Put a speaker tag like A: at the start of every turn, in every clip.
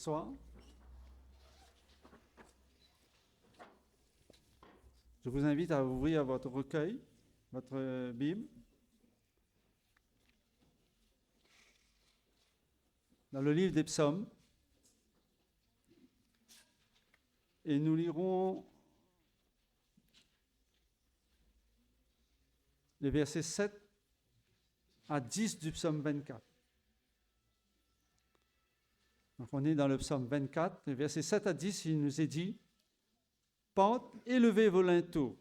A: s'asseoir. Je vous invite à ouvrir votre recueil, votre Bible. Dans le livre des Psaumes. Et nous lirons les versets 7 à 10 du psaume 24. Donc on est dans le psaume 24, les versets 7 à 10, il nous est dit « Portes, élevez vos linteaux,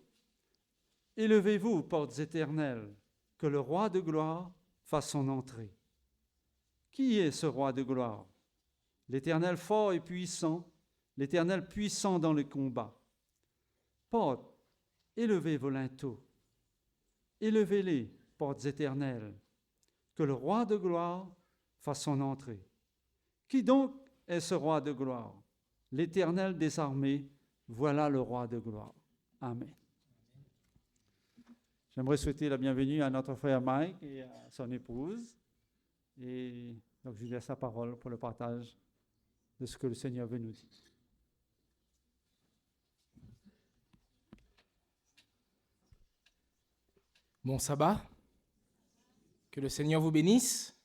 A: élevez-vous, portes éternelles, que le roi de gloire fasse son entrée. Qui est ce roi de gloire? L'Éternel fort et puissant, l'Éternel puissant dans le combat. Portes, élevez vos linteaux, élevez-les, portes éternelles, que le roi de gloire fasse son entrée. Qui donc est ce roi de gloire? L'Éternel des armées, voilà le roi de gloire. Amen. J'aimerais souhaiter la bienvenue à notre frère Mike et à son épouse. Et donc je lui laisse la parole pour le partage de ce que le Seigneur veut nous dire.
B: Bon sabbat, que le Seigneur vous bénisse.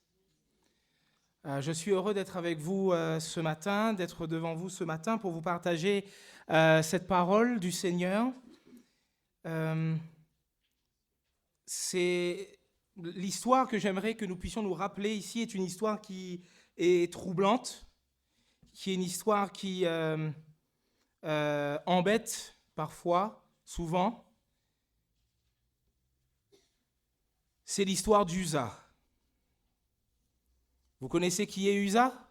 B: Je suis heureux d'être avec vous ce matin, d'être devant vous ce matin pour vous partager cette parole du Seigneur. C'est l'histoire que j'aimerais que nous puissions nous rappeler ici est une histoire qui est troublante, qui est une histoire qui embête parfois, souvent. C'est l'histoire d'Uza. Vous connaissez qui est Uza?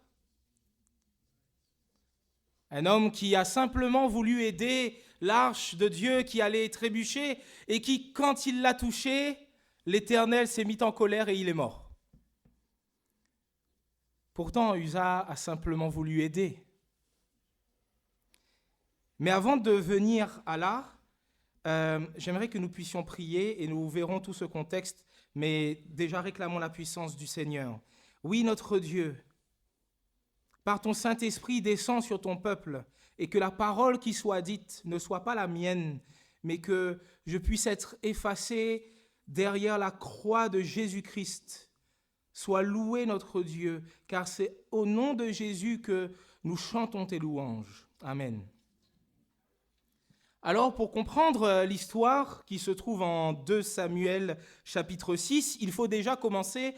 B: Un homme qui a simplement voulu aider l'arche de Dieu qui allait trébucher et qui, quand il l'a touché, l'Éternel s'est mis en colère et il est mort. Pourtant, Uza a simplement voulu aider. Mais avant de venir à là, j'aimerais que nous puissions prier et nous verrons tout ce contexte, mais déjà réclamons la puissance du Seigneur. Oui, notre Dieu, par ton Saint-Esprit, descends sur ton peuple et que la parole qui soit dite ne soit pas la mienne, mais que je puisse être effacé derrière la croix de Jésus-Christ. Sois loué notre Dieu, car c'est au nom de Jésus que nous chantons tes louanges. Amen. Alors, pour comprendre l'histoire qui se trouve en 2 Samuel chapitre 6, il faut déjà commencer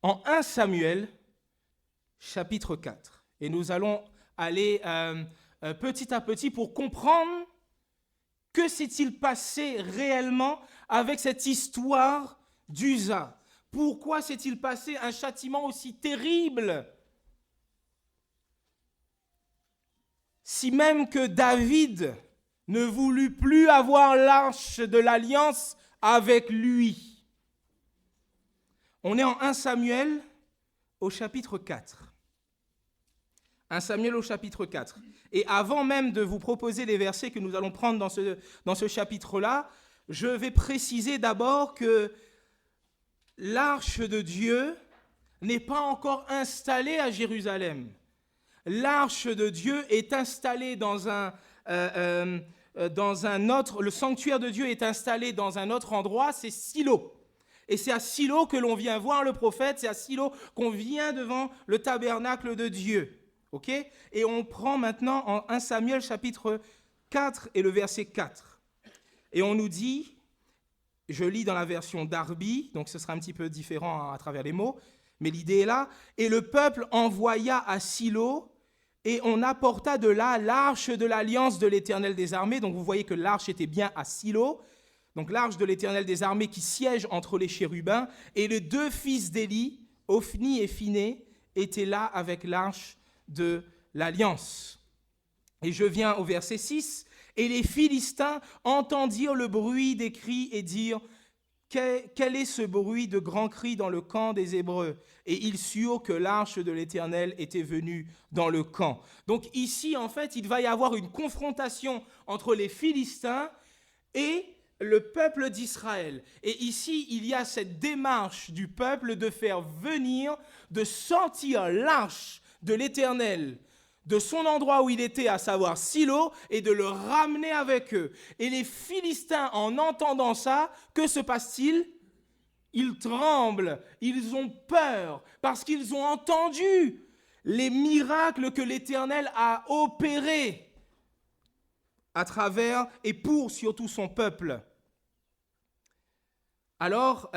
B: en 1 Samuel chapitre 4. Et nous allons aller petit à petit pour comprendre que s'est-il passé réellement avec cette histoire d'Uza. Pourquoi s'est-il passé un châtiment aussi terrible? Si même que David ne voulut plus avoir l'arche de l'alliance avec lui. On est en 1 Samuel au chapitre 4. 1 Samuel au chapitre 4. Et avant même de vous proposer les versets que nous allons prendre dans ce chapitre-là, je vais préciser d'abord que l'arche de Dieu n'est pas encore installée à Jérusalem. L'arche de Dieu est installée dans un autre, le sanctuaire de Dieu est installé dans un autre endroit, c'est Silo. Et c'est à Silo que l'on vient voir le prophète, c'est à Silo qu'on vient devant le tabernacle de Dieu. Ok ? Et on prend maintenant en 1 Samuel chapitre 4 et le verset 4. Et on nous dit, je lis dans la version Darby, donc ce sera un petit peu différent à travers les mots, mais l'idée est là. Et le peuple envoya à Silo, et on apporta de là l'arche de l'alliance de l'Éternel des armées. Donc vous voyez que l'arche était bien à Silo. Donc l'arche de l'Éternel des armées qui siège entre les chérubins. Et les 2 fils d'Élie, Ophni et Phiné, étaient là avec l'arche de l'alliance. Et je viens au verset 6. Et les Philistins entendirent le bruit des cris et dirent « Quel est ce bruit de grands cris dans le camp des Hébreux ?» Et ils surent que l'arche de l'Éternel était venue dans le camp. Donc ici, en fait, il va y avoir une confrontation entre les Philistins et le peuple d'Israël. Et ici, il y a cette démarche du peuple de faire venir, de sortir l'arche de l'Éternel de son endroit où il était, à savoir Silo, et de le ramener avec eux. Et les Philistins, en entendant ça, que se passe-t-il ? Ils tremblent, ils ont peur, parce qu'ils ont entendu les miracles que l'Éternel a opérés à travers et pour surtout son peuple. Alors,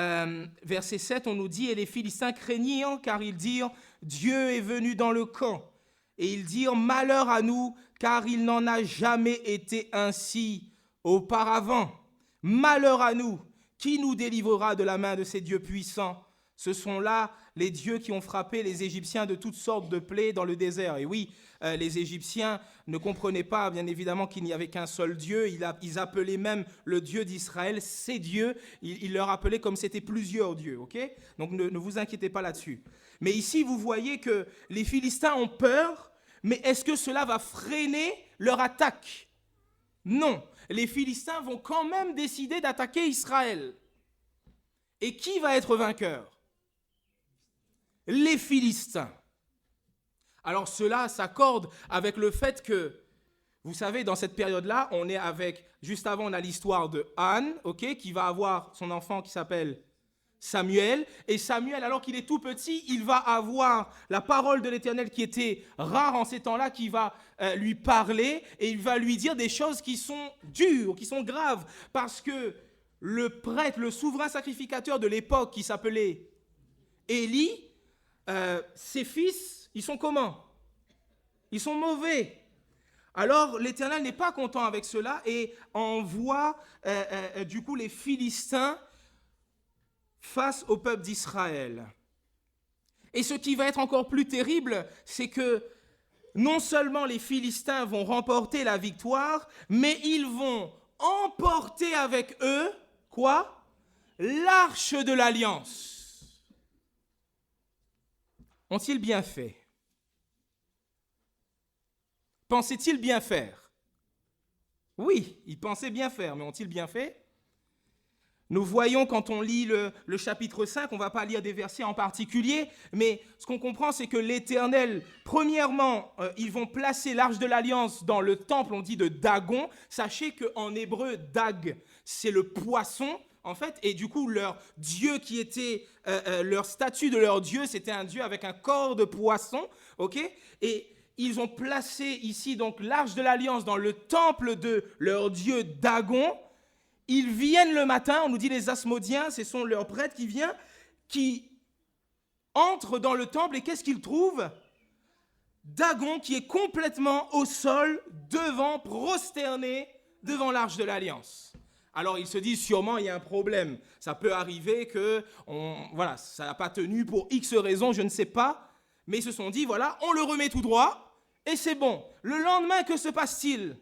B: verset 7, on nous dit « Et les Philistins craignirent, car ils dirent « Dieu est venu dans le camp ». Et ils dirent « Malheur à nous, car il n'en a jamais été ainsi auparavant. Malheur à nous, qui nous délivrera de la main de ces dieux puissants ? Ce sont là les dieux qui ont frappé les Égyptiens de toutes sortes de plaies dans le désert. » Et oui, les Égyptiens ne comprenaient pas, bien évidemment, qu'il n'y avait qu'un seul Dieu. Ils appelaient même le Dieu d'Israël ses dieux. Ils leur appelaient comme c'était plusieurs dieux. Okay ? Donc ne vous inquiétez pas là-dessus. Mais ici, vous voyez que les Philistins ont peur, mais est-ce que cela va freiner leur attaque ? Non. Les Philistins vont quand même décider d'attaquer Israël. Et qui va être vainqueur ? Les Philistins. Alors cela s'accorde avec le fait que, vous savez, dans cette période-là, on est avec, juste avant, on a l'histoire de Anne, okay, qui va avoir son enfant qui s'appelle Samuel. Et Samuel, alors qu'il est tout petit, il va avoir la parole de l'Éternel qui était rare en ces temps-là, qui va lui parler et il va lui dire des choses qui sont dures, qui sont graves, parce que le prêtre, le souverain sacrificateur de l'époque qui s'appelait Élie, ses fils, ils sont comment ? Ils sont mauvais. Alors l'Éternel n'est pas content avec cela et envoie du coup les Philistins face au peuple d'Israël. Et ce qui va être encore plus terrible, c'est que non seulement les Philistins vont remporter la victoire, mais ils vont emporter avec eux, quoi ? L'arche de l'alliance. Ont-ils bien fait ? Pensaient-ils bien faire ? Oui, ils pensaient bien faire, mais ont-ils bien fait ? Nous voyons quand on lit le chapitre 5, on ne va pas lire des versets en particulier, mais ce qu'on comprend, c'est que l'Éternel, premièrement, ils vont placer l'arche de l'Alliance dans le temple, on dit de Dagon. Sachez qu'en hébreu, Dag, c'est le poisson, en fait, et du coup, leur dieu qui était, leur statue de leur dieu, c'était un dieu avec un corps de poisson, ok? Et ils ont placé ici donc l'arche de l'Alliance dans le temple de leur dieu Dagon. Ils viennent le matin, on nous dit les Asmodiens, ce sont leurs prêtres qui entrent dans le temple et qu'est-ce qu'ils trouvent? Dagon qui est complètement au sol, prosterné devant l'arche de l'Alliance. Alors ils se disent sûrement il y a un problème, ça peut arriver que ça n'a pas tenu pour X raisons, je ne sais pas, mais ils se sont dit voilà, on le remet tout droit et c'est bon. Le lendemain, que se passe-t-il?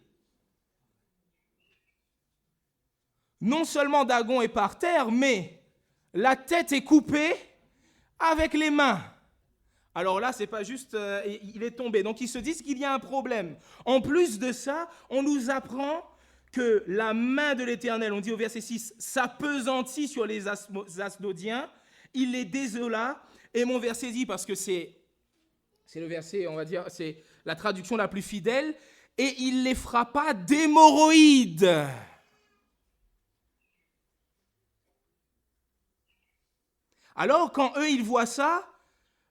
B: Non seulement Dagon est par terre, mais la tête est coupée avec les mains. Alors là, c'est pas juste, il est tombé. Donc ils se disent qu'il y a un problème. En plus de ça, on nous apprend que la main de l'Éternel, on dit au verset 6, s'appesantit sur les Asdodiens, il les désola. Et mon verset dit, parce que c'est le verset, on va dire, c'est la traduction la plus fidèle, et il les frappa d'hémorroïdes. Alors, quand eux, ils voient ça,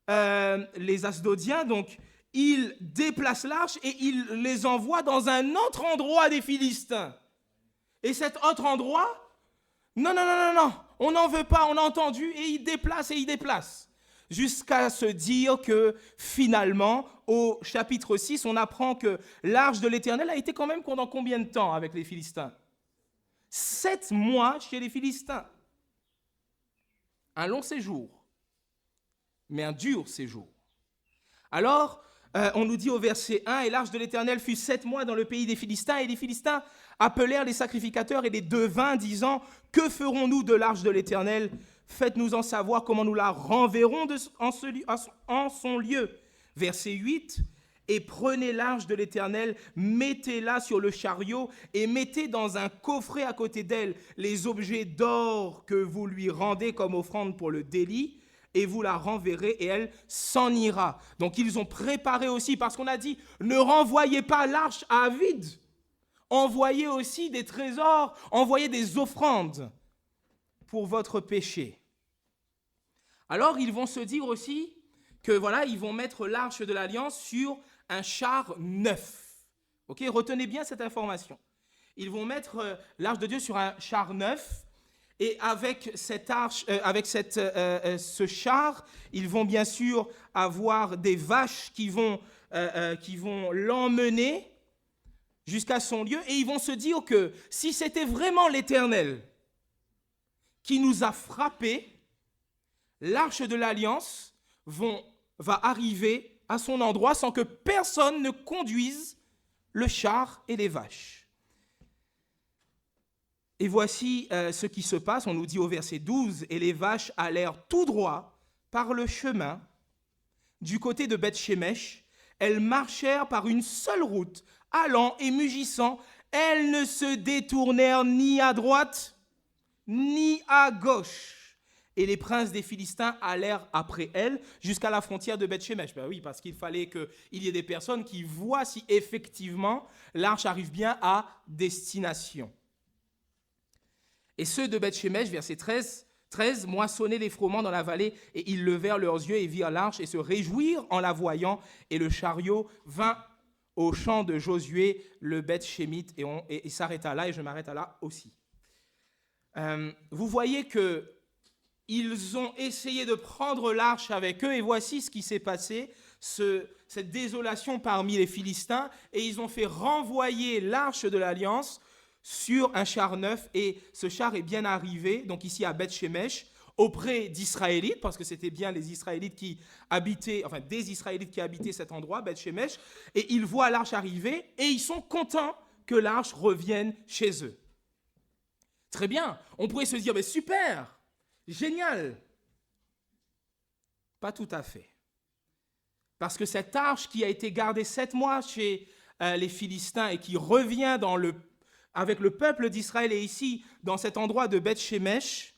B: les Asdodiens, donc, ils déplacent l'arche et ils les envoient dans un autre endroit des Philistins. Et cet autre endroit, non, on n'en veut pas, on a entendu, et ils déplacent. Jusqu'à se dire que, finalement, au chapitre 6, on apprend que l'arche de l'Éternel a été quand même pendant combien de temps avec les Philistins? 7 mois chez les Philistins. Un long séjour, mais un dur séjour. Alors, on nous dit au verset 1, « Et l'arche de l'Éternel fut 7 mois dans le pays des Philistins, et les Philistins appelèrent les sacrificateurs et les devins, disant, « Que ferons-nous de l'arche de l'Éternel? Faites-nous en savoir comment nous la renverrons en son lieu. » Verset 8, « Et prenez l'arche de l'Éternel, mettez-la sur le chariot, et mettez dans un coffret à côté d'elle les objets d'or que vous lui rendez comme offrande pour le délit, et vous la renverrez, et elle s'en ira. » Donc ils ont préparé aussi, parce qu'on a dit, ne renvoyez pas l'arche à vide. Envoyez aussi des trésors, envoyez des offrandes pour votre péché. Alors ils vont se dire aussi que voilà, ils vont mettre l'arche de l'Alliance sur un char neuf. Ok, retenez bien cette information. Ils vont mettre l'arche de Dieu sur un char neuf. Et avec cette arche, ce char, ils vont bien sûr avoir des vaches qui vont l'emmener jusqu'à son lieu. Et ils vont se dire que si c'était vraiment l'Éternel qui nous a frappés, l'arche de l'Alliance va arriver à son endroit sans que personne ne conduise le char et les vaches. Et voici ce qui se passe, on nous dit au verset 12, « Et les vaches allèrent tout droit par le chemin du côté de Beth-Shemesh. Elles marchèrent par une seule route, allant et mugissant. Elles ne se détournèrent ni à droite, ni à gauche. Et les princes des Philistins allèrent après elles jusqu'à la frontière de Beth-Shemesh. » Ben oui, parce qu'il fallait qu'il y ait des personnes qui voient si effectivement l'arche arrive bien à destination. Et ceux de Beth-Shemesh, verset 13, moissonnaient les froment dans la vallée, et ils levèrent leurs yeux et virent l'arche et se réjouirent en la voyant. Et le chariot vint au champ de Josué, le Beth-Shémite, et s'arrêta là, et je m'arrête là aussi. Vous voyez qu'ils ont essayé de prendre l'arche avec eux, et voici ce qui s'est passé, cette désolation parmi les Philistins, et ils ont fait renvoyer l'arche de l'Alliance sur un char neuf, et ce char est bien arrivé, donc ici à Beth-Shemesh, auprès d'Israélites, parce que c'était bien les Israélites qui habitaient, enfin des Israélites qui habitaient cet endroit, Beth-Shemesh, et ils voient l'arche arriver, et ils sont contents que l'arche revienne chez eux. Très bien, on pourrait se dire, mais super, génial. Pas tout à fait. Parce que cette arche qui a été gardée 7 mois chez les Philistins et qui revient avec le peuple d'Israël et ici, dans cet endroit de Beth-Shemesh,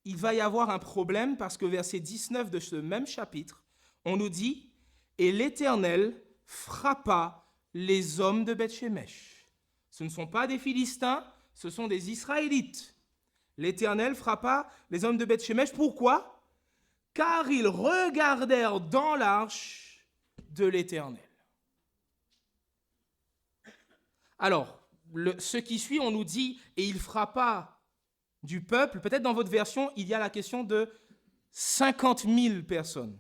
B: il va y avoir un problème parce que verset 19 de ce même chapitre, on nous dit « Et l'Éternel frappa les hommes de Beth-Shemesh. » Ce ne sont pas des Philistins, ce sont des Israélites. L'Éternel frappa les hommes de Beth-Shemesh. Pourquoi ? Car ils regardèrent dans l'arche de l'Éternel. Alors, ce qui suit, on nous dit « Et il frappa du peuple ». Peut-être dans votre version, il y a la question de 50 000 personnes.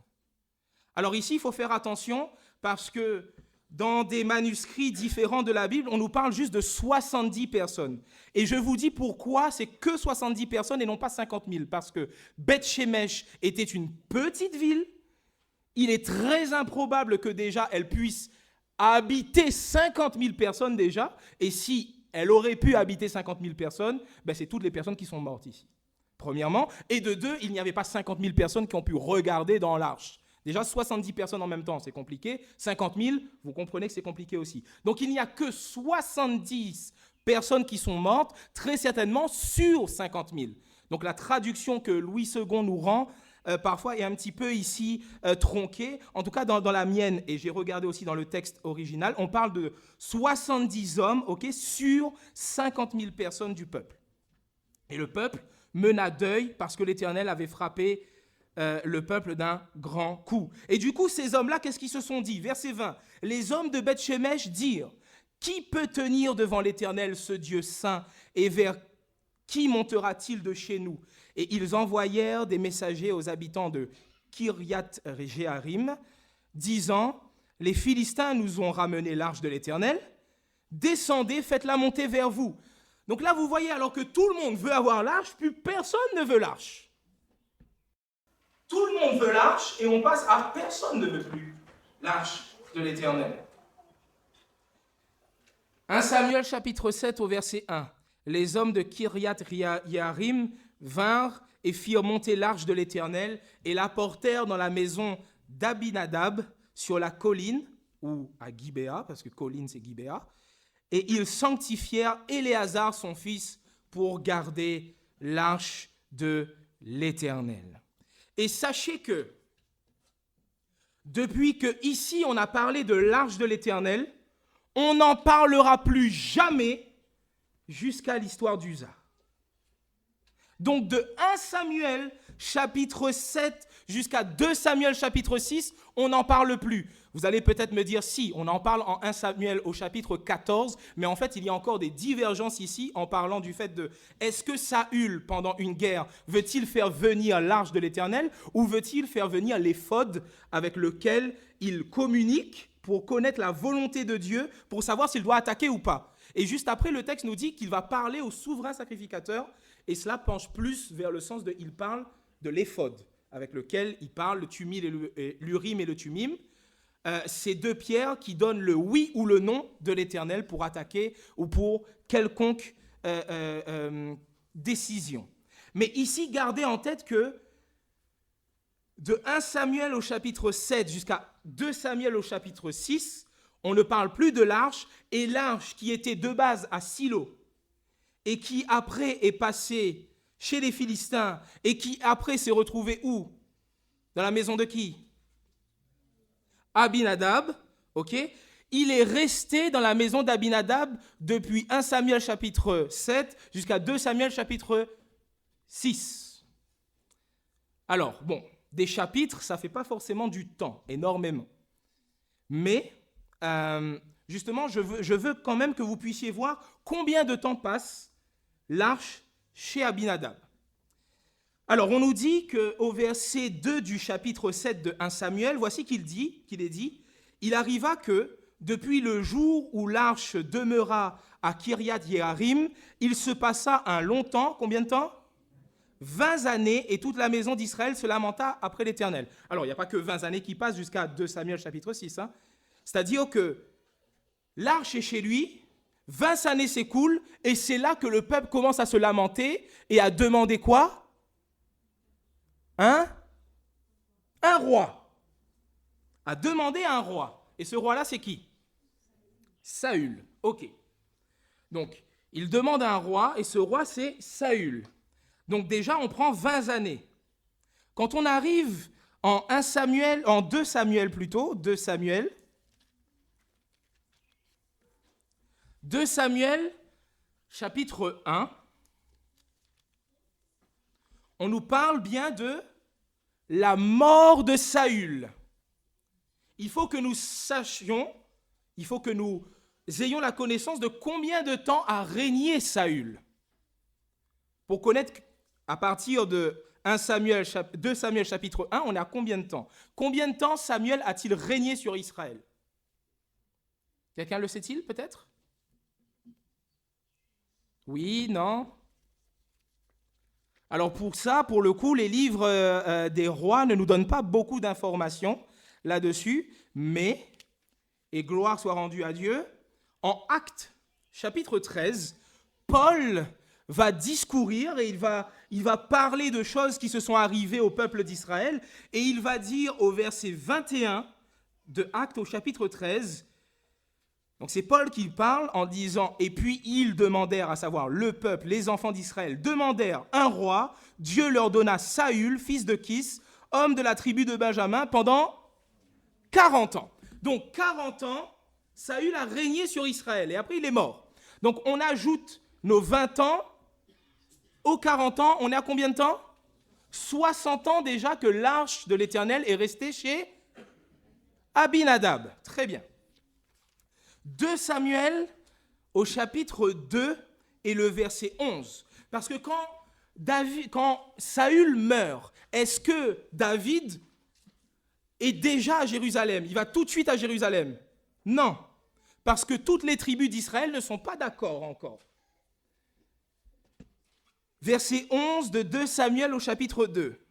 B: Alors ici, il faut faire attention parce que dans des manuscrits différents de la Bible, on nous parle juste de 70 personnes. Et je vous dis pourquoi c'est que 70 personnes et non pas 50 000. Parce que Beth-Shemesh était une petite ville. Il est très improbable que déjà elle puisse habiter 50 000 personnes déjà. Et si elle aurait pu habiter 50 000 personnes, ben c'est toutes les personnes qui sont mortes ici. Premièrement. Et de deux, il n'y avait pas 50 000 personnes qui ont pu regarder dans l'arche. Déjà, 70 personnes en même temps, c'est compliqué. 50 000, vous comprenez que c'est compliqué aussi. Donc, il n'y a que 70 personnes qui sont mortes, très certainement sur 50 000. Donc, la traduction que Louis II nous rend, parfois, est un petit peu ici tronquée. En tout cas, dans la mienne, et j'ai regardé aussi dans le texte original, on parle de 70 hommes sur 50 000 personnes du peuple. Et le peuple mena deuil parce que l'Éternel avait frappé le peuple d'un grand coup. Et du coup, ces hommes-là, qu'est-ce qu'ils se sont dit ? Verset 20. Les hommes de Beth-Shemesh dirent : qui peut tenir devant l'Éternel, ce Dieu saint, et vers qui montera-t-il de chez nous ? Et ils envoyèrent des messagers aux habitants de Kiriath-Jéarim, disant : les Philistins nous ont ramené l'arche de l'Éternel, descendez, faites-la monter vers vous. Donc là, vous voyez, alors que tout le monde veut avoir l'arche, plus personne ne veut l'arche. Tout le monde veut l'arche et on passe à personne ne veut plus l'arche de l'Éternel. 1 Samuel chapitre 7 au verset 1. Les hommes de Kiriath-Jéarim vinrent et firent monter l'arche de l'Éternel et la portèrent dans la maison d'Abinadab sur la colline, ou à Gibéa, parce que colline c'est Gibéa, et ils sanctifièrent Éléazar son fils pour garder l'arche de l'Éternel. Et sachez que, depuis que ici on a parlé de l'arche de l'Éternel, on n'en parlera plus jamais jusqu'à l'histoire d'Uza. Donc de 1 Samuel chapitre 7 jusqu'à 2 Samuel chapitre 6, on n'en parle plus. Vous allez peut-être me dire, si, on en parle en 1 Samuel au chapitre 14, mais en fait, il y a encore des divergences ici en parlant du fait de, est-ce que Saül, pendant une guerre, veut-il faire venir l'arche de l'Éternel ou veut-il faire venir l'éphod avec lequel il communique pour connaître la volonté de Dieu, pour savoir s'il doit attaquer ou pas. Et juste après, le texte nous dit qu'il va parler au souverain sacrificateur, et cela penche plus vers le sens de, il parle de l'éphod, avec lequel il parle, le tumim et l'urim et le tumim. Ces deux pierres qui donnent le oui ou le non de l'Éternel pour attaquer ou pour quelconque décision. Mais ici, gardez en tête que de 1 Samuel au chapitre 7 jusqu'à 2 Samuel au chapitre 6, on ne parle plus de l'arche, et l'arche qui était de base à Silo et qui après est passée chez les Philistins et qui après s'est retrouvée où ? Dans la maison de qui ? Abinadab, ok ? Il est resté dans la maison d'Abinadab depuis 1 Samuel chapitre 7 jusqu'à 2 Samuel chapitre 6. Alors, bon, des chapitres, ça ne fait pas forcément du temps, énormément. Mais, justement, je veux quand même que vous puissiez voir combien de temps passe l'arche chez Abinadab. Alors, on nous dit qu'au verset 2 du chapitre 7 de 1 Samuel, voici qu'il est dit, « Il arriva que, depuis le jour où l'arche demeura à Kiriath-Jéarim, il se passa un long temps. » Combien de temps ? 20 années, et toute la maison d'Israël se lamenta après l'Éternel. Alors, il n'y a pas que 20 années qui passent jusqu'à 2 Samuel chapitre 6. Hein. C'est-à-dire que l'arche est chez lui, 20 années s'écoulent, et c'est là que le peuple commence à se lamenter et à demander quoi ? Un roi. A demandé un roi. Et ce roi-là, c'est qui ? Saül. Ok. Donc, il demande un roi, et ce roi, c'est Saül. Donc déjà, on prend 20 années. Quand on arrive en 2 Samuel plutôt, 2 Samuel, chapitre 1, on nous parle bien de la mort de Saül. Il faut que nous sachions, il faut que nous ayons la connaissance de combien de temps a régné Saül. Pour connaître, à partir de 2 Samuel chapitre 1, on est à combien de temps? Combien de temps Samuel a-t-il régné sur Israël? Quelqu'un le sait-il peut-être? Oui, non? Alors pour ça, pour le coup, les livres des rois ne nous donnent pas beaucoup d'informations là-dessus, mais, et gloire soit rendue à Dieu, en Actes chapitre 13, Paul va discourir et il va parler de choses qui se sont arrivées au peuple d'Israël, et il va dire au verset 21 de Actes au chapitre 13, donc c'est Paul qui parle en disant « Et puis ils demandèrent, à savoir le peuple, les enfants d'Israël, demandèrent un roi. Dieu leur donna Saül, fils de Kis, homme de la tribu de Benjamin, pendant 40 ans. » Donc 40 ans, Saül a régné sur Israël et après il est mort. Donc on ajoute nos 20 ans aux 40 ans, on est à combien de temps? 60 ans déjà que l'arche de l'Éternel est restée chez Abinadab. Très bien. 2 Samuel au chapitre 2 et le verset 11. Parce que quand Saül meurt, est-ce que David est déjà à Jérusalem? Il va tout de suite à Jérusalem? Non, parce que toutes les tribus d'Israël ne sont pas d'accord encore. Verset 11 de 2 Samuel au chapitre 2.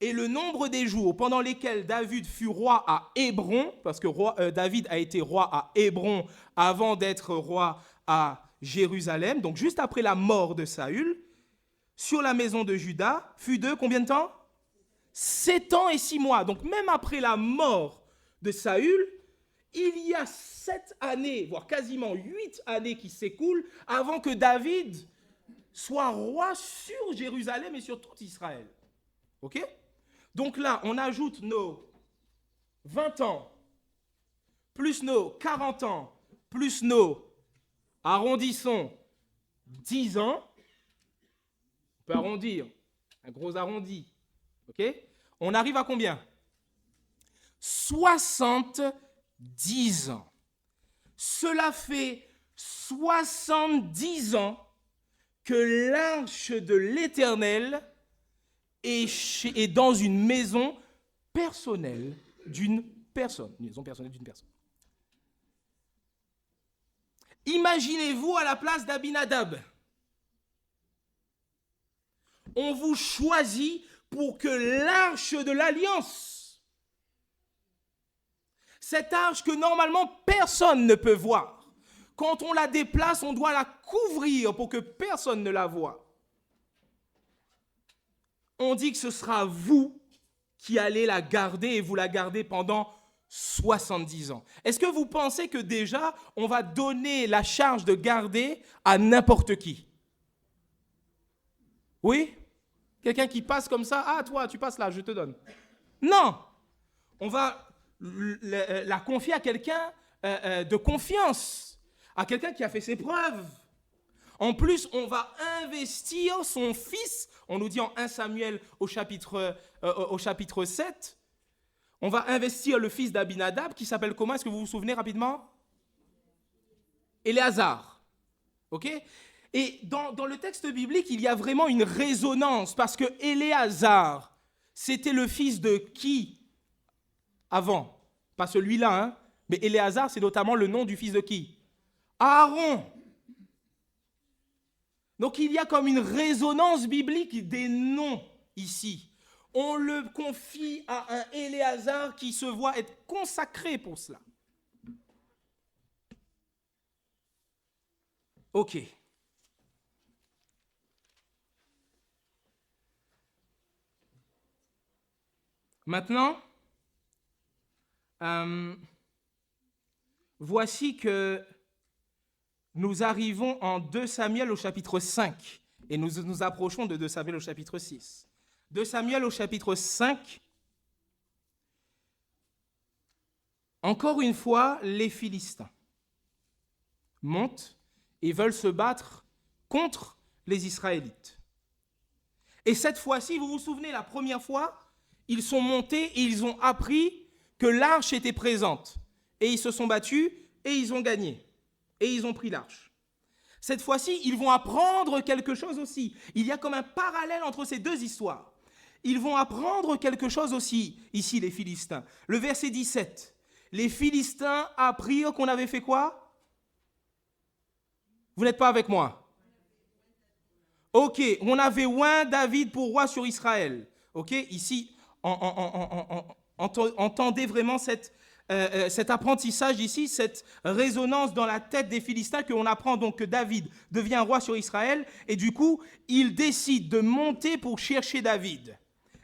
B: Et le nombre des jours pendant lesquels David fut roi à Hébron, parce que David a été roi à Hébron avant d'être roi à Jérusalem, donc juste après la mort de Saül, sur la maison de Juda, fut de combien de temps? 7 ans et 6 mois. Donc même après la mort de Saül, il y a 7 années, voire quasiment 8 années qui s'écoulent avant que David soit roi sur Jérusalem et sur tout Israël. Ok? Donc là, on ajoute nos 20 ans, plus nos 40 ans, plus nos, arrondissons, 10 ans. On peut arrondir, un gros arrondi. Ok? On arrive à combien? 70 ans. Cela fait 70 ans que l'arche de l'Éternel est dans une maison personnelle d'une personne. Une maison personnelle d'une personne. Imaginez-vous à la place d'Abinadab. On vous choisit pour que l'arche de l'alliance, cette arche que normalement personne ne peut voir, quand on la déplace, on doit la couvrir pour que personne ne la voie. On dit que ce sera vous qui allez la garder et vous la gardez pendant 70 ans. Est-ce que vous pensez que déjà, on va donner la charge de garder à n'importe qui? Oui? Quelqu'un qui passe comme ça, ah toi, tu passes là, je te donne. Non! On va la confier à quelqu'un de confiance, à quelqu'un qui a fait ses preuves. En plus, on va investir son fils, on nous dit en 1 Samuel au chapitre 7, on va investir le fils d'Abinadab qui s'appelle comment? Est-ce que vous vous souvenez rapidement? Éléazar. Ok? Et dans le texte biblique, il y a vraiment une résonance parce que Éléazar, c'était le fils de qui avant? Pas celui-là, hein? Mais Éléazar, c'est notamment le nom du fils de qui? Aaron. Donc il y a comme une résonance biblique des noms ici. On le confie à un Éléazar qui se voit être consacré pour cela. Ok. Maintenant, voici que nous arrivons en 2 Samuel au chapitre 5 et nous nous approchons de 2 Samuel au chapitre 6. 2 Samuel au chapitre 5. Encore une fois, les Philistins montent et veulent se battre contre les Israélites. Et cette fois-ci, vous vous souvenez, la première fois, ils sont montés et ils ont appris que l'arche était présente. Et ils se sont battus et ils ont gagné. Et ils ont pris l'arche. Cette fois-ci, ils vont apprendre quelque chose aussi. Il y a comme un parallèle entre ces deux histoires. Ils vont apprendre quelque chose aussi, ici, les Philistins. Le verset 17. Les Philistins apprirent qu'on avait fait quoi? Vous n'êtes pas avec moi? Ok, on avait oint David pour roi sur Israël. Ok, ici, entendez vraiment cet apprentissage ici, cette résonance dans la tête des Philistins, qu'on apprend donc que David devient roi sur Israël, et du coup, il décide de monter pour chercher David.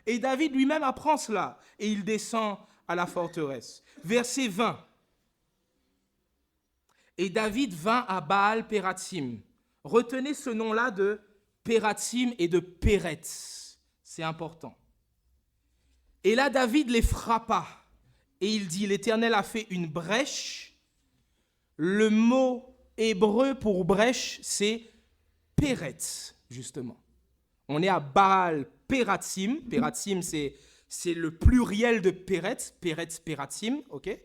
B: Et David lui-même apprend cela, et il descend à la forteresse. Verset 20. Et David vint à Baal-Pératsim. Retenez ce nom-là de Pératsim et de Péretz. C'est important. Et là, David les frappa. Et il dit, l'Éternel a fait une brèche. Le mot hébreu pour brèche, c'est Péretz, justement. On est à Baal-Pératsim. Pératsim, c'est le pluriel de Péretz. Péretz, Pératsim, ok?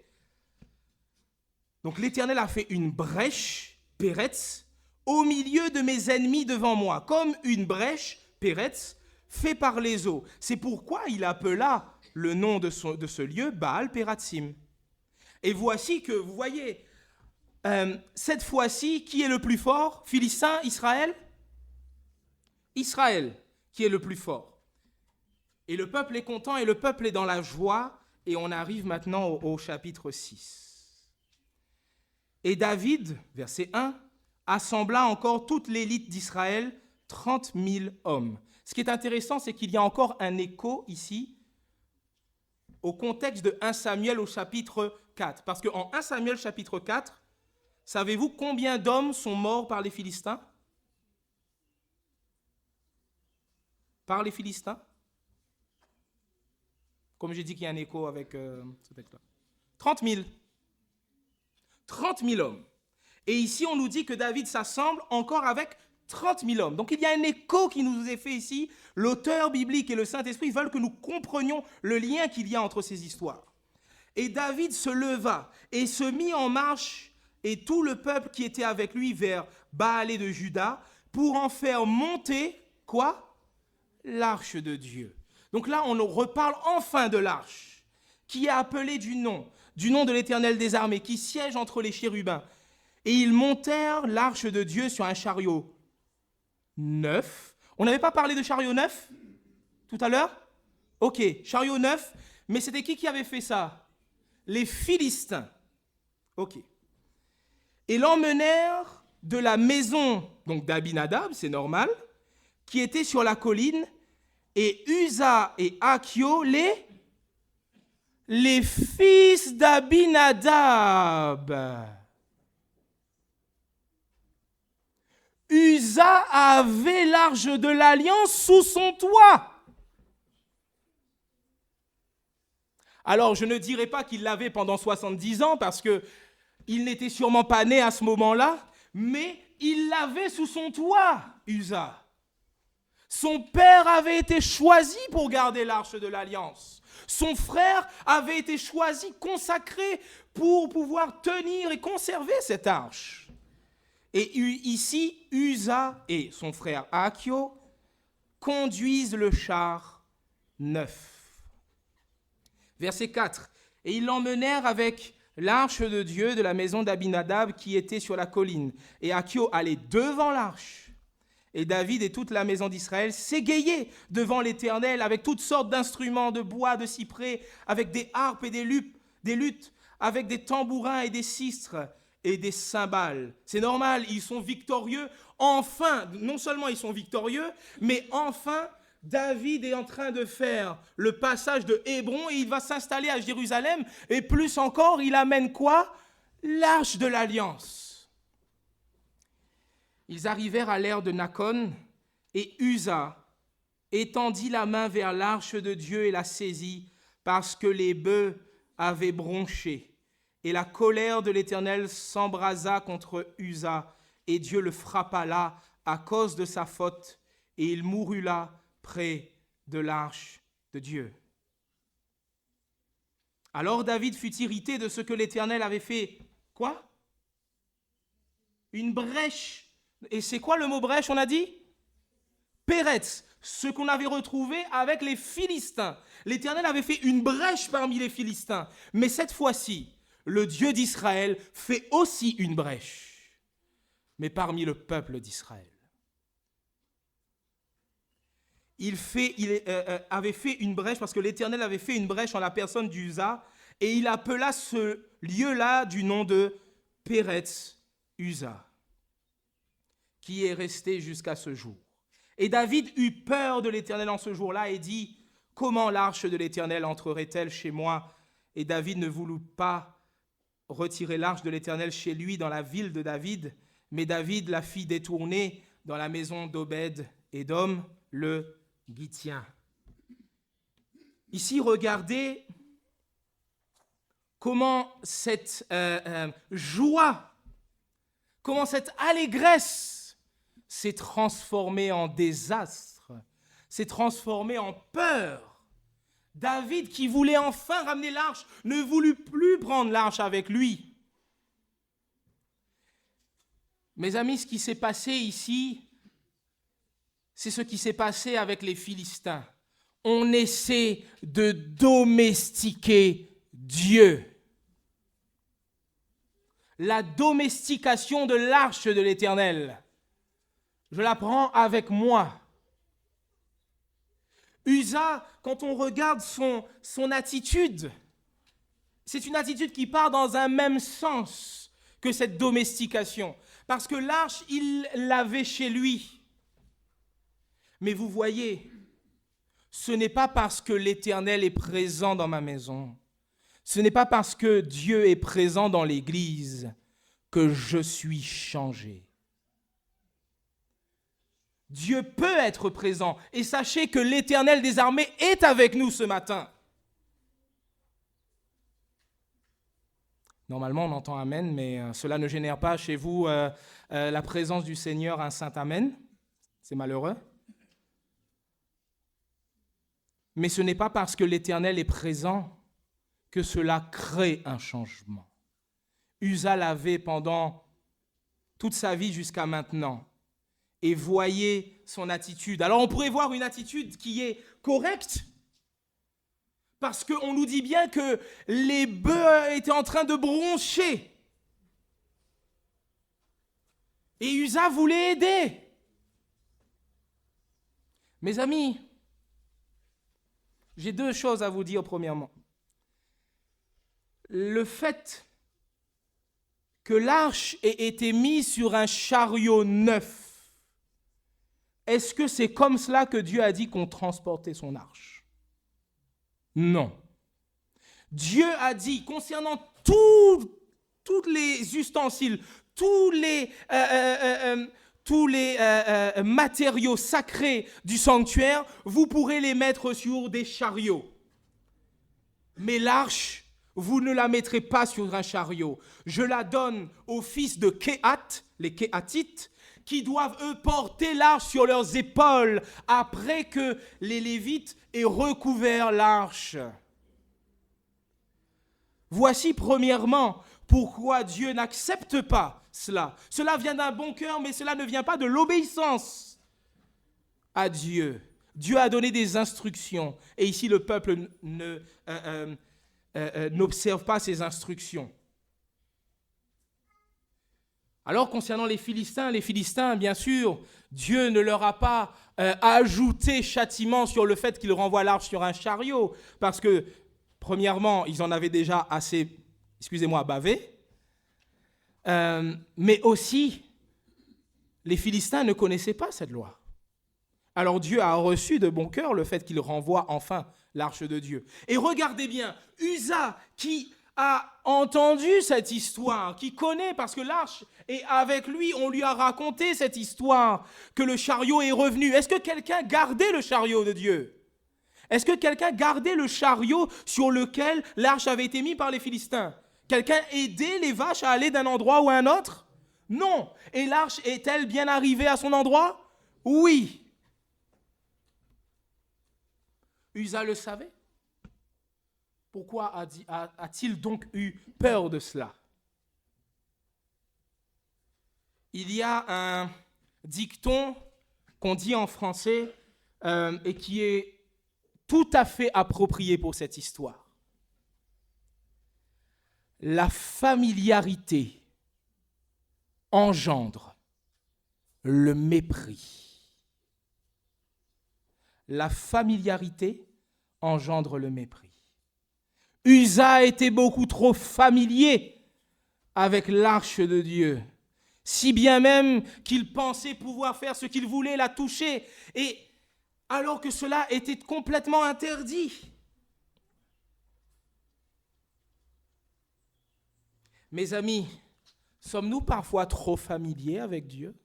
B: Donc l'Éternel a fait une brèche, Péretz, au milieu de mes ennemis devant moi, comme une brèche, Péretz, fait par les eaux. C'est pourquoi il appela le nom de ce lieu Baal-Pératsim. Et voici que, vous voyez, cette fois-ci, qui est le plus fort? Philistin, Israël? Israël, qui est le plus fort. Et le peuple est content et le peuple est dans la joie. Et on arrive maintenant au chapitre 6. Et David, verset 1, assembla encore toute l'élite d'Israël, 30 000 hommes. Ce qui est intéressant, c'est qu'il y a encore un écho ici au contexte de 1 Samuel au chapitre 4. Parce qu'en 1 Samuel chapitre 4, savez-vous combien d'hommes sont morts par les Philistins? Par les Philistins? Comme j'ai dit qu'il y a un écho avec ce texte-là. 30 000. 30 000 hommes. Et ici, on nous dit que David s'assemble encore avec 30 000 hommes. Donc, il y a un écho qui nous est fait ici. L'auteur biblique et le Saint-Esprit veulent que nous comprenions le lien qu'il y a entre ces histoires. Et David se leva et se mit en marche, et tout le peuple qui était avec lui vers Baal de Juda, pour en faire monter, quoi? L'arche de Dieu. Donc là, on reparle enfin de l'arche, qui est appelée du nom de l'Éternel des armées, qui siège entre les chérubins. Et ils montèrent l'arche de Dieu sur un chariot neuf. On n'avait pas parlé de chariot neuf tout à l'heure? Ok, chariot neuf, mais c'était qui avait fait ça? Les Philistins. Ok. Et l'emmenèrent de la maison donc d'Abinadab, c'est normal, qui était sur la colline, et Uza et Achio, les fils d'Abinadab. Uza avait l'arche de l'alliance sous son toit. Alors, je ne dirais pas qu'il l'avait pendant 70 ans, parce qu'il n'était sûrement pas né à ce moment-là, mais il l'avait sous son toit, Uza. Son père avait été choisi pour garder l'arche de l'alliance. Son frère avait été choisi, consacré pour pouvoir tenir et conserver cette arche. Et ici, Uza et son frère Achio conduisent le char neuf. Verset 4. Et ils l'emmenèrent avec l'arche de Dieu de la maison d'Abinadab qui était sur la colline. Et Achio allait devant l'arche. Et David et toute la maison d'Israël s'égayaient devant l'Éternel avec toutes sortes d'instruments de bois, de cyprès, avec des harpes et des luttes, avec des tambourins et des sistres et des cymbales. C'est normal, ils sont victorieux. Enfin, non seulement ils sont victorieux, mais enfin, David est en train de faire le passage de Hébron et il va s'installer à Jérusalem. Et plus encore, il amène quoi? L'arche de l'alliance. Ils arrivèrent à l'ère de Nakon, et Uza étendit la main vers l'arche de Dieu et la saisit, parce que les bœufs avaient bronché. Et la colère de l'Éternel s'embrasa contre Uza, et Dieu le frappa là à cause de sa faute, et il mourut là près de l'arche de Dieu. Alors David fut irrité de ce que l'Éternel avait fait. Quoi? Une brèche. Et c'est quoi le mot brèche, on a dit? Péretz, ce qu'on avait retrouvé avec les Philistins. L'Éternel avait fait une brèche parmi les Philistins. Mais cette fois-ci, le Dieu d'Israël fait aussi une brèche, mais parmi le peuple d'Israël. Il avait fait une brèche parce que l'Éternel avait fait une brèche en la personne d'Uza, et il appela ce lieu-là du nom de Péretz Uza, qui est resté jusqu'à ce jour. Et David eut peur de l'Éternel en ce jour-là et dit, « Comment l'arche de l'Éternel entrerait-elle chez moi ?» Et David ne voulut pas retirer l'arche de l'Éternel chez lui dans la ville de David, mais David la fit détourner dans la maison d'Obed-Édom, le Gittien. Ici, regardez comment cette joie, comment cette allégresse s'est transformée en désastre, s'est transformée en peur. David, qui voulait enfin ramener l'arche, ne voulut plus prendre l'arche avec lui. Mes amis, ce qui s'est passé ici, c'est ce qui s'est passé avec les Philistins. On essaie de domestiquer Dieu. La domestication de l'arche de l'Éternel. Je la prends avec moi. Uza, quand on regarde son attitude, c'est une attitude qui part dans un même sens que cette domestication. Parce que l'arche, il l'avait chez lui. Mais vous voyez, ce n'est pas parce que l'Éternel est présent dans ma maison, ce n'est pas parce que Dieu est présent dans l'Église que je suis changé. Dieu peut être présent, et sachez que l'Éternel des armées est avec nous ce matin. Normalement, on entend Amen, mais cela ne génère pas chez vous la présence du Seigneur, un saint Amen. C'est malheureux. Mais ce n'est pas parce que l'Éternel est présent que cela crée un changement. Uza l'avait pendant toute sa vie jusqu'à maintenant. Et voyez son attitude. Alors on pourrait voir une attitude qui est correcte, parce qu'on nous dit bien que les bœufs étaient en train de broncher. Et Uza voulait aider. Mes amis, j'ai deux choses à vous dire premièrement. Le fait que l'arche ait été mise sur un chariot neuf, est-ce que c'est comme cela que Dieu a dit qu'on transportait son arche? Non. Dieu a dit, concernant tous les ustensiles, tous les matériaux sacrés du sanctuaire, vous pourrez les mettre sur des chariots. Mais l'arche, vous ne la mettrez pas sur un chariot. Je la donne aux fils de Kehat, les Kéhatites, qui doivent, eux, porter l'arche sur leurs épaules après que les Lévites aient recouvert l'arche. Voici, premièrement, pourquoi Dieu n'accepte pas cela. Cela vient d'un bon cœur, mais cela ne vient pas de l'obéissance à Dieu. Dieu a donné des instructions, et ici, le peuple n'observe pas ces instructions. Alors, concernant les Philistins, bien sûr, Dieu ne leur a pas ajouté châtiment sur le fait qu'ils renvoient l'arche sur un chariot, parce que, premièrement, ils en avaient déjà assez, bavé, mais aussi, les Philistins ne connaissaient pas cette loi. Alors, Dieu a reçu de bon cœur le fait qu'ils renvoient enfin l'arche de Dieu. Et regardez bien, Uza, qui a entendu cette histoire, qui connaît, parce que l'arche est avec lui, on lui a raconté cette histoire, que le chariot est revenu. Est-ce que quelqu'un gardait le chariot de Dieu? Est-ce que quelqu'un gardait le chariot sur lequel l'arche avait été mise par les Philistins? Quelqu'un aidait les vaches à aller d'un endroit ou à un autre? Non. Et l'arche est-elle bien arrivée à son endroit? Oui. Uza le savait. Pourquoi a-t-il donc eu peur de cela? Il y a un dicton qu'on dit en français et qui est tout à fait approprié pour cette histoire. La familiarité engendre le mépris. La familiarité engendre le mépris. Uza était beaucoup trop familier avec l'arche de Dieu, si bien même qu'il pensait pouvoir faire ce qu'il voulait, la toucher, et alors que cela était complètement interdit. Mes amis, sommes-nous parfois trop familiers avec Dieu?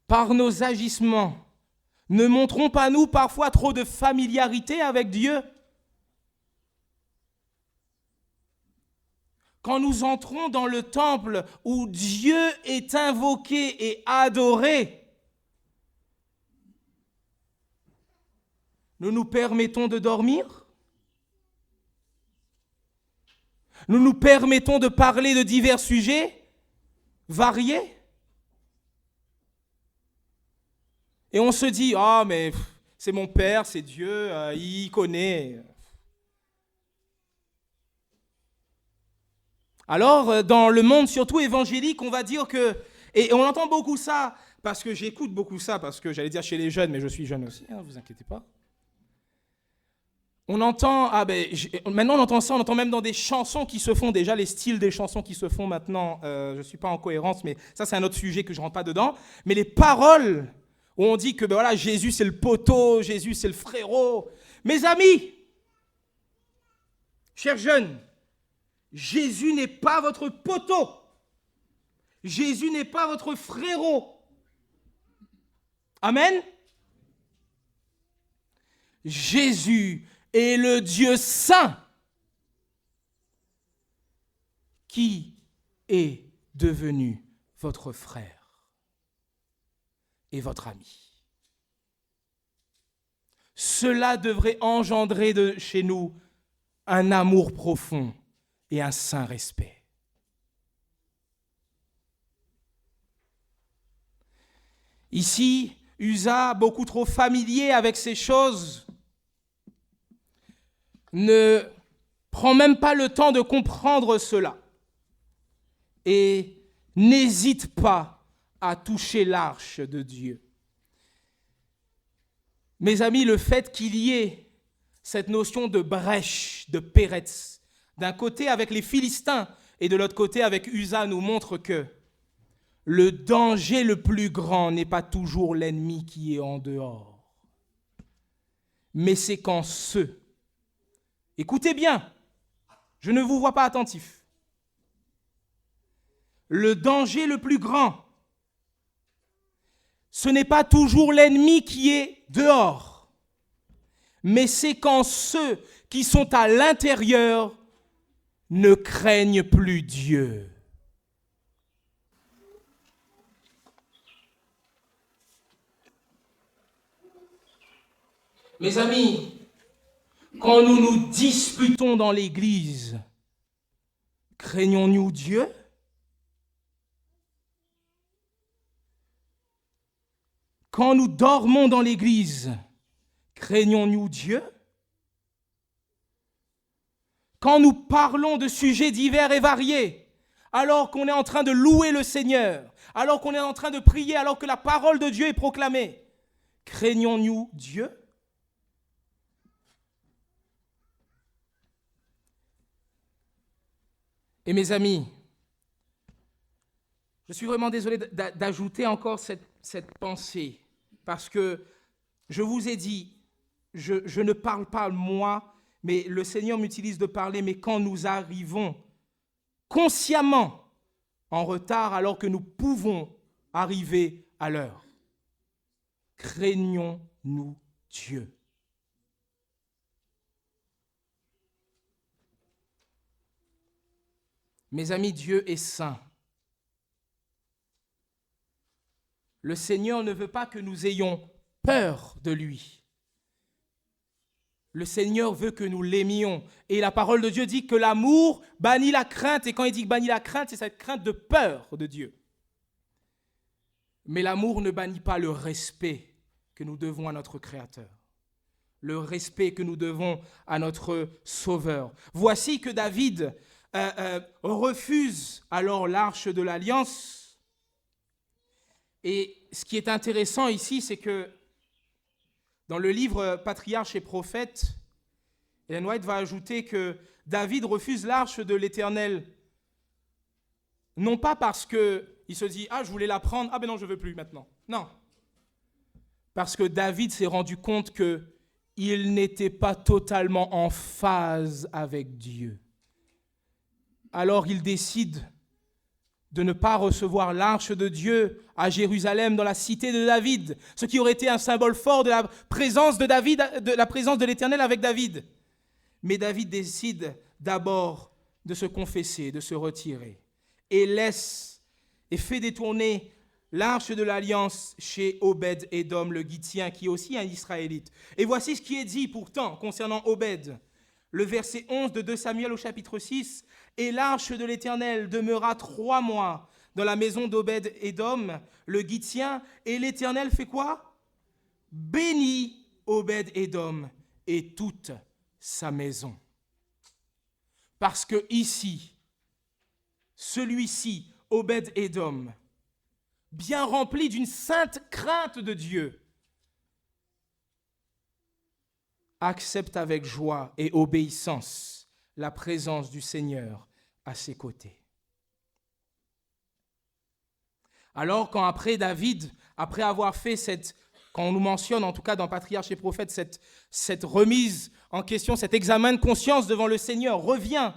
B: Par nos agissements, ne montrons pas nous parfois trop de familiarité avec Dieu? Quand nous entrons dans le temple où Dieu est invoqué et adoré, nous nous permettons de dormir? Nous nous permettons de parler de divers sujets variés? Et on se dit, ah, mais c'est mon Père, c'est Dieu, il connaît. Alors, dans le monde surtout évangélique, on va dire que, et on entend beaucoup ça, parce que j'écoute beaucoup ça, parce que j'allais dire chez les jeunes, mais je suis jeune aussi, ne vous inquiétez pas. On entend, maintenant on entend ça, on entend même dans des chansons qui se font, déjà les styles des chansons qui se font maintenant, je ne suis pas en cohérence, mais ça c'est un autre sujet que je ne rentre pas dedans, mais les paroles, où on dit que voilà, Jésus c'est le poteau, Jésus c'est le frérot. Mes amis, chers jeunes, Jésus n'est pas votre poteau. Jésus n'est pas votre frérot. Amen. Jésus est le Dieu saint qui est devenu votre frère et votre ami. Cela devrait engendrer chez nous un amour profond et un saint respect. Ici, Uza, beaucoup trop familier avec ces choses, ne prend même pas le temps de comprendre cela et n'hésite pas à toucher l'arche de Dieu. Mes amis, le fait qu'il y ait cette notion de brèche, de péretz, d'un côté avec les Philistins et de l'autre côté avec Uza, nous montre que le danger le plus grand n'est pas toujours l'ennemi qui est en dehors, mais c'est quand ceux, écoutez bien, je ne vous vois pas attentif, le danger le plus grand, ce n'est pas toujours l'ennemi qui est dehors, mais c'est quand ceux qui sont à l'intérieur ne craignent plus Dieu. Mes amis, quand nous nous disputons dans l'Église, craignons-nous Dieu? Quand nous dormons dans l'Église, craignons-nous Dieu? Quand nous parlons de sujets divers et variés, alors qu'on est en train de louer le Seigneur, alors qu'on est en train de prier, alors que la parole de Dieu est proclamée, craignons-nous Dieu? Et mes amis, je suis vraiment désolé d'ajouter encore cette pensée, parce que je vous ai dit, je ne parle pas moi, mais le Seigneur m'utilise de parler, mais quand nous arrivons consciemment en retard alors que nous pouvons arriver à l'heure, craignons-nous Dieu. Mes amis, Dieu est saint. Le Seigneur ne veut pas que nous ayons peur de lui. Le Seigneur veut que nous l'aimions. Et la parole de Dieu dit que l'amour bannit la crainte. Et quand il dit bannit la crainte, c'est cette crainte de peur de Dieu. Mais l'amour ne bannit pas le respect que nous devons à notre Créateur. Le respect que nous devons à notre Sauveur. Voici que David refuse alors l'arche de l'Alliance. Et ce qui est intéressant ici, c'est que dans le livre Patriarches et Prophètes, Ellen White va ajouter que David refuse l'arche de l'Éternel, non pas parce qu'il se dit « Ah, je voulais la prendre, ah ben non, je ne veux plus maintenant ». Non. Parce que David s'est rendu compte qu'il n'était pas totalement en phase avec Dieu. Alors il décide de ne pas recevoir l'arche de Dieu à Jérusalem, dans la cité de David, ce qui aurait été un symbole fort de la présence de David, de la présence de l'Éternel avec David. Mais David décide d'abord de se confesser, de se retirer, et fait détourner l'arche de l'Alliance chez Obed-Édom, le Gittien, qui est aussi un Israélite. Et voici ce qui est dit pourtant concernant Obed. Le verset 11 de 2 Samuel au chapitre 6, « Et l'arche de l'Éternel demeura 3 mois dans la maison d'Obed-Édom, le Gittien, et l'Éternel fait quoi? Bénit Obed-Édom et toute sa maison. » Parce que ici, celui-ci, Obed-Édom, bien rempli d'une sainte crainte de Dieu, accepte avec joie et obéissance la présence du Seigneur à ses côtés. Alors quand après David, après avoir fait quand on nous mentionne en tout cas dans Patriarches et Prophètes, cette remise en question, cet examen de conscience devant le Seigneur, revient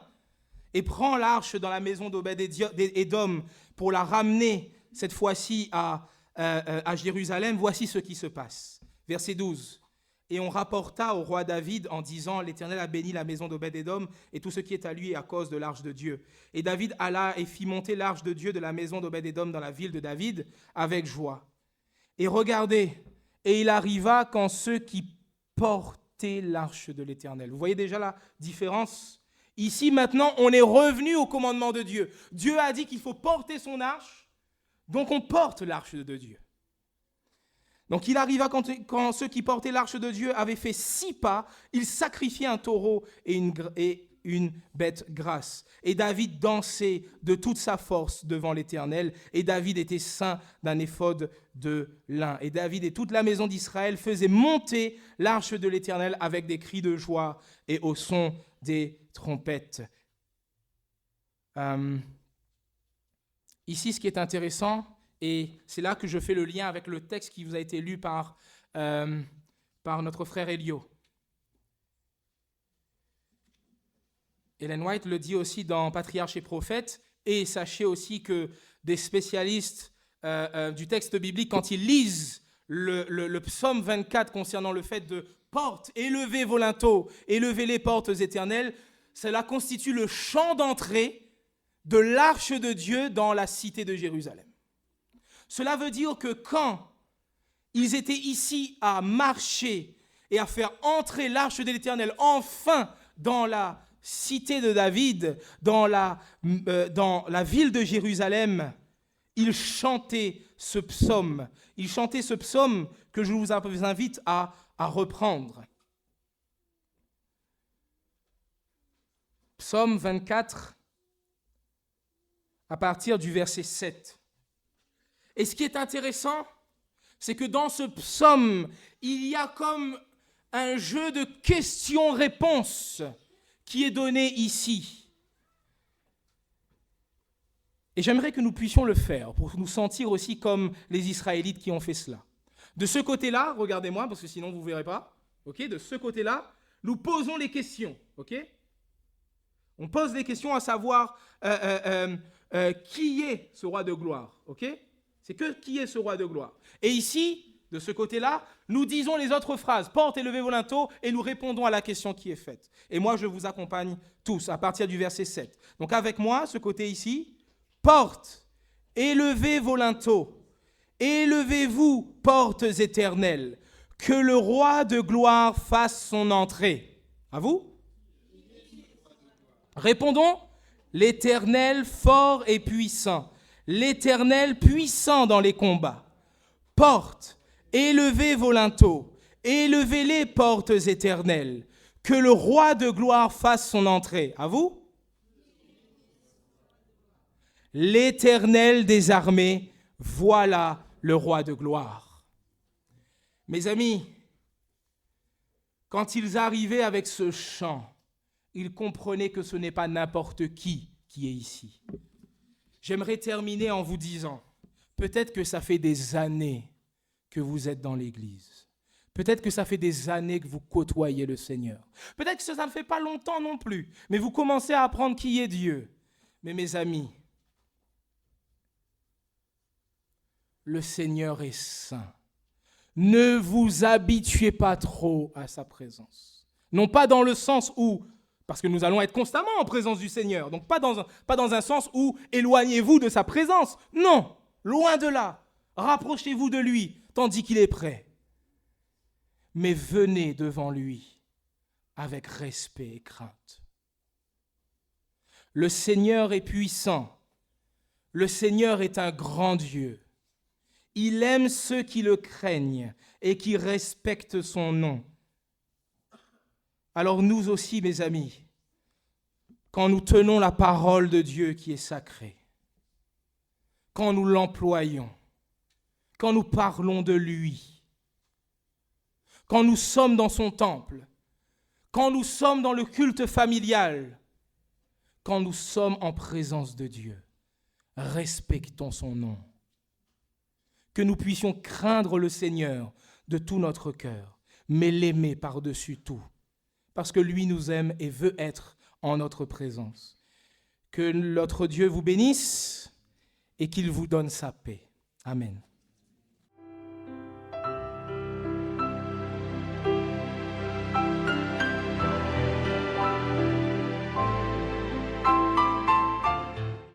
B: et prend l'arche dans la maison d'Obed-Édom pour la ramener cette fois-ci à Jérusalem, voici ce qui se passe. Verset 12. Et on rapporta au roi David en disant, l'Éternel a béni la maison d'Obed-Édom et tout ce qui est à lui à cause de l'arche de Dieu. Et David alla et fit monter l'arche de Dieu de la maison d'Obed-Édom dans la ville de David avec joie. Et regardez, et il arriva quand ceux qui portaient l'arche de l'Éternel. Vous voyez déjà la différence? Ici maintenant, on est revenu au commandement de Dieu. Dieu a dit qu'il faut porter son arche, donc on porte l'arche de Dieu. Donc il arriva quand ceux qui portaient l'arche de Dieu avaient fait 6 pas, ils sacrifiaient un taureau et une bête grasse. Et David dansait de toute sa force devant l'Éternel, et David était ceint d'un éphod de lin. Et David et toute la maison d'Israël faisaient monter l'arche de l'Éternel avec des cris de joie et au son des trompettes. Ici, ce qui est intéressant, et c'est là que je fais le lien avec le texte qui vous a été lu par notre frère Elio. Ellen White le dit aussi dans Patriarches et Prophètes, et sachez aussi que des spécialistes du texte biblique, quand ils lisent le psaume 24 concernant le fait de « porte, élevez vos linteaux, élevez les portes éternelles », cela constitue le chant d'entrée de l'arche de Dieu dans la cité de Jérusalem. Cela veut dire que quand ils étaient ici à marcher et à faire entrer l'arche de l'Éternel enfin dans la cité de David, dans la ville de Jérusalem, ils chantaient ce psaume. Ils chantaient ce psaume que je vous invite à reprendre. Psaume 24, à partir du verset 7. Et ce qui est intéressant, c'est que dans ce psaume, il y a comme un jeu de questions-réponses qui est donné ici. Et j'aimerais que nous puissions le faire pour nous sentir aussi comme les Israélites qui ont fait cela. De ce côté-là, regardez-moi, parce que sinon vous ne verrez pas. ok, de ce côté-là, nous posons les questions, ok? On pose des questions à savoir qui est ce roi de gloire, ok? C'est que qui est ce roi de gloire. Et ici, de ce côté-là, nous disons les autres phrases. Porte et levez vos linteaux et nous répondons à la question qui est faite. Et moi, je vous accompagne tous à partir du verset 7. Donc avec moi, ce côté ici, porte, élevez vos linteaux, élevez-vous, portes éternelles, que le roi de gloire fasse son entrée. À vous? Répondons, l'Éternel fort et puissant, l'Éternel puissant dans les combats. Porte, élevez vos linteaux, élevez les portes éternelles, que le roi de gloire fasse son entrée. À vous? L'Éternel des armées, voilà le roi de gloire. Mes amis, quand ils arrivaient avec ce chant, ils comprenaient que ce n'est pas n'importe qui est ici. J'aimerais terminer en vous disant, peut-être que ça fait des années que vous êtes dans l'église. Peut-être que ça fait des années que vous côtoyez le Seigneur. Peut-être que ça ne fait pas longtemps non plus, mais vous commencez à apprendre qui est Dieu. Mais mes amis, le Seigneur est saint. Ne vous habituez pas trop à sa présence. Non pas dans le sens où, parce que nous allons être constamment en présence du Seigneur, donc pas dans un sens où éloignez-vous de sa présence. Non, loin de là. Rapprochez-vous de lui, tandis qu'il est prêt. Mais venez devant lui avec respect et crainte. Le Seigneur est puissant. Le Seigneur est un grand Dieu. Il aime ceux qui le craignent et qui respectent son nom. Alors nous aussi, mes amis, quand nous tenons la parole de Dieu qui est sacrée, quand nous l'employons, quand nous parlons de lui, quand nous sommes dans son temple, quand nous sommes dans le culte familial, quand nous sommes en présence de Dieu, respectons son nom. Que nous puissions craindre le Seigneur de tout notre cœur, mais l'aimer par-dessus tout, parce que lui nous aime et veut être en notre présence. Que notre Dieu vous bénisse et qu'il vous donne sa paix. Amen.